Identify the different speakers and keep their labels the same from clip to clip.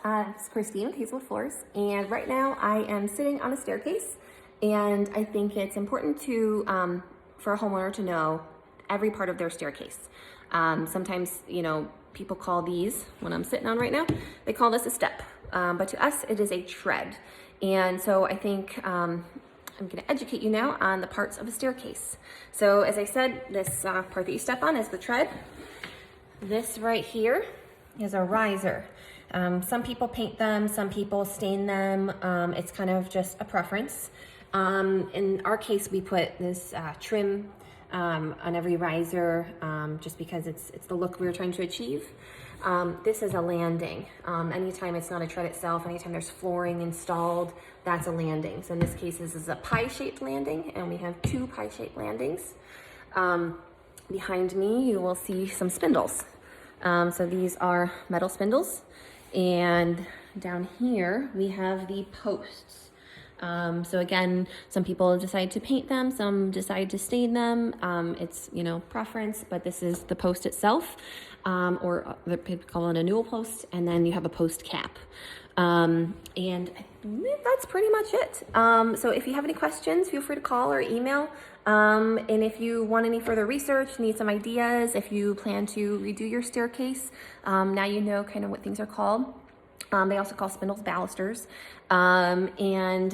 Speaker 1: It's Christine with Hazelwood Floors, and right now I am sitting on a staircase, and I think it's important to for a homeowner to know every part of their staircase. Sometimes, people call these, when I'm sitting on right now, they call this a step, but to us it is a tread. And so I think I'm going to educate you now on the parts of a staircase. So as I said, this part that you step on is the tread. This right here is a riser. Some people paint them, some people stain them. It's kind of just a preference. In our case, we put this trim on every riser just because it's the look we were trying to achieve. This is a landing. Anytime it's not a tread itself, anytime there's flooring installed, that's a landing. So in this case, this is a pie-shaped landing, and we have two pie-shaped landings. Behind me, you will see some spindles. So these are metal spindles, and down here we have the posts. So again, some people decide to paint them, some decide to stain them. It's, preference, but this is the post itself, or they call it a newel post, and then you have a post cap. And I believe that's pretty much it. So if you have any questions, feel free to call or email. And if you want any further research, need some ideas, if you plan to redo your staircase, now you know kind of what things are called. They also call spindles balusters. And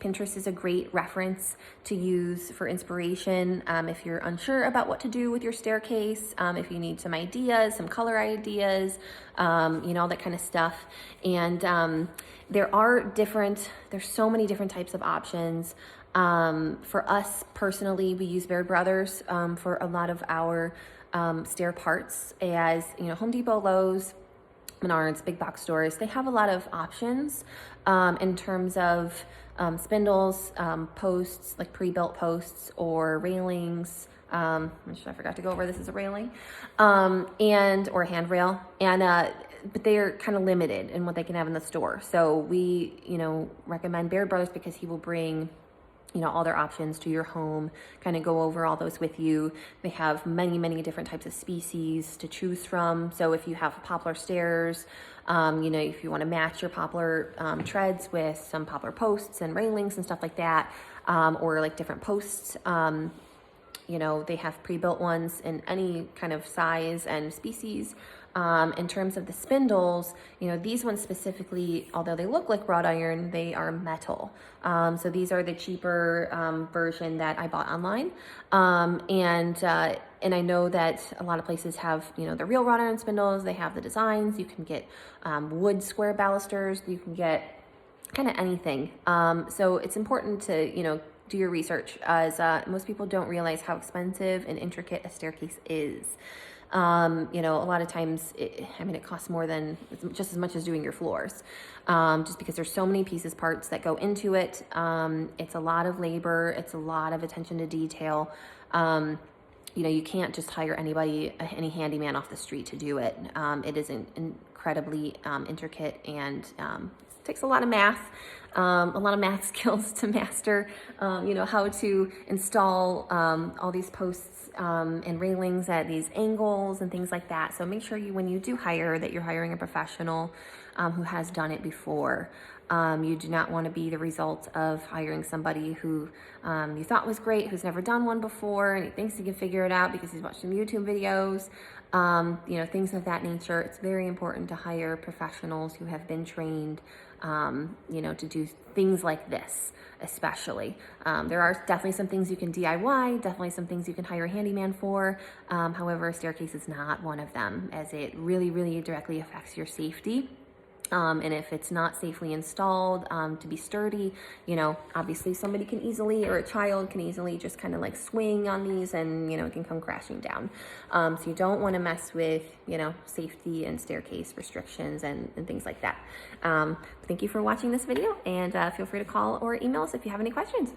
Speaker 1: Pinterest is a great reference to use for inspiration if you're unsure about what to do with your staircase, if you need some ideas, some color ideas, all that kind of stuff. And there's so many different types of options. For us personally, we use Baird Brothers for a lot of our stair parts, as Home Depot, Lowe's, Menards, big box stores, they have a lot of options in terms of spindles, posts, like pre-built posts or railings. I forgot to go over this as a railing, or a handrail, but they're kind of limited in what they can have in the store. So we, recommend Baird Brothers because he will bring all their options to your home, kind of go over all those with you. They have many, many different types of species to choose from. So if you have poplar stairs, if you want to match your poplar treads with some poplar posts and railings and stuff like that, or like different posts, they have pre-built ones in any kind of size and species. In terms of the spindles, these ones specifically, although they look like wrought iron, they are metal. So these are the cheaper version that I bought online. And I know that a lot of places have, the real wrought iron spindles. They have the designs. You can get wood square balusters. You can get kind of anything. So it's important to, do your research, as most people don't realize how expensive and intricate a staircase is. A lot of times, it costs more than just as much as doing your floors, just because there's so many parts that go into it. It's a lot of labor. It's a lot of attention to detail. You can't just hire any handyman off the street to do it. It is incredibly intricate, and takes a lot of math, skills to master, how to install all these posts and railings at these angles and things like that. So make sure when you do hire, that you're hiring a professional who has done it before. You do not want to be the result of hiring somebody who you thought was great, who's never done one before, and he thinks he can figure it out because he's watched some YouTube videos, things of that nature. It's very important to hire professionals who have been trained, to do things like this, especially. There are definitely some things you can DIY, definitely some things you can hire a handyman for. However, a staircase is not one of them, as it really, really directly affects your safety. And if it's not safely installed to be sturdy, obviously somebody can easily, or a child can easily just kind of like swing on these, and, it can come crashing down. So you don't want to mess with, safety and staircase restrictions and things like that. Thank you for watching this video, and feel free to call or email us if you have any questions.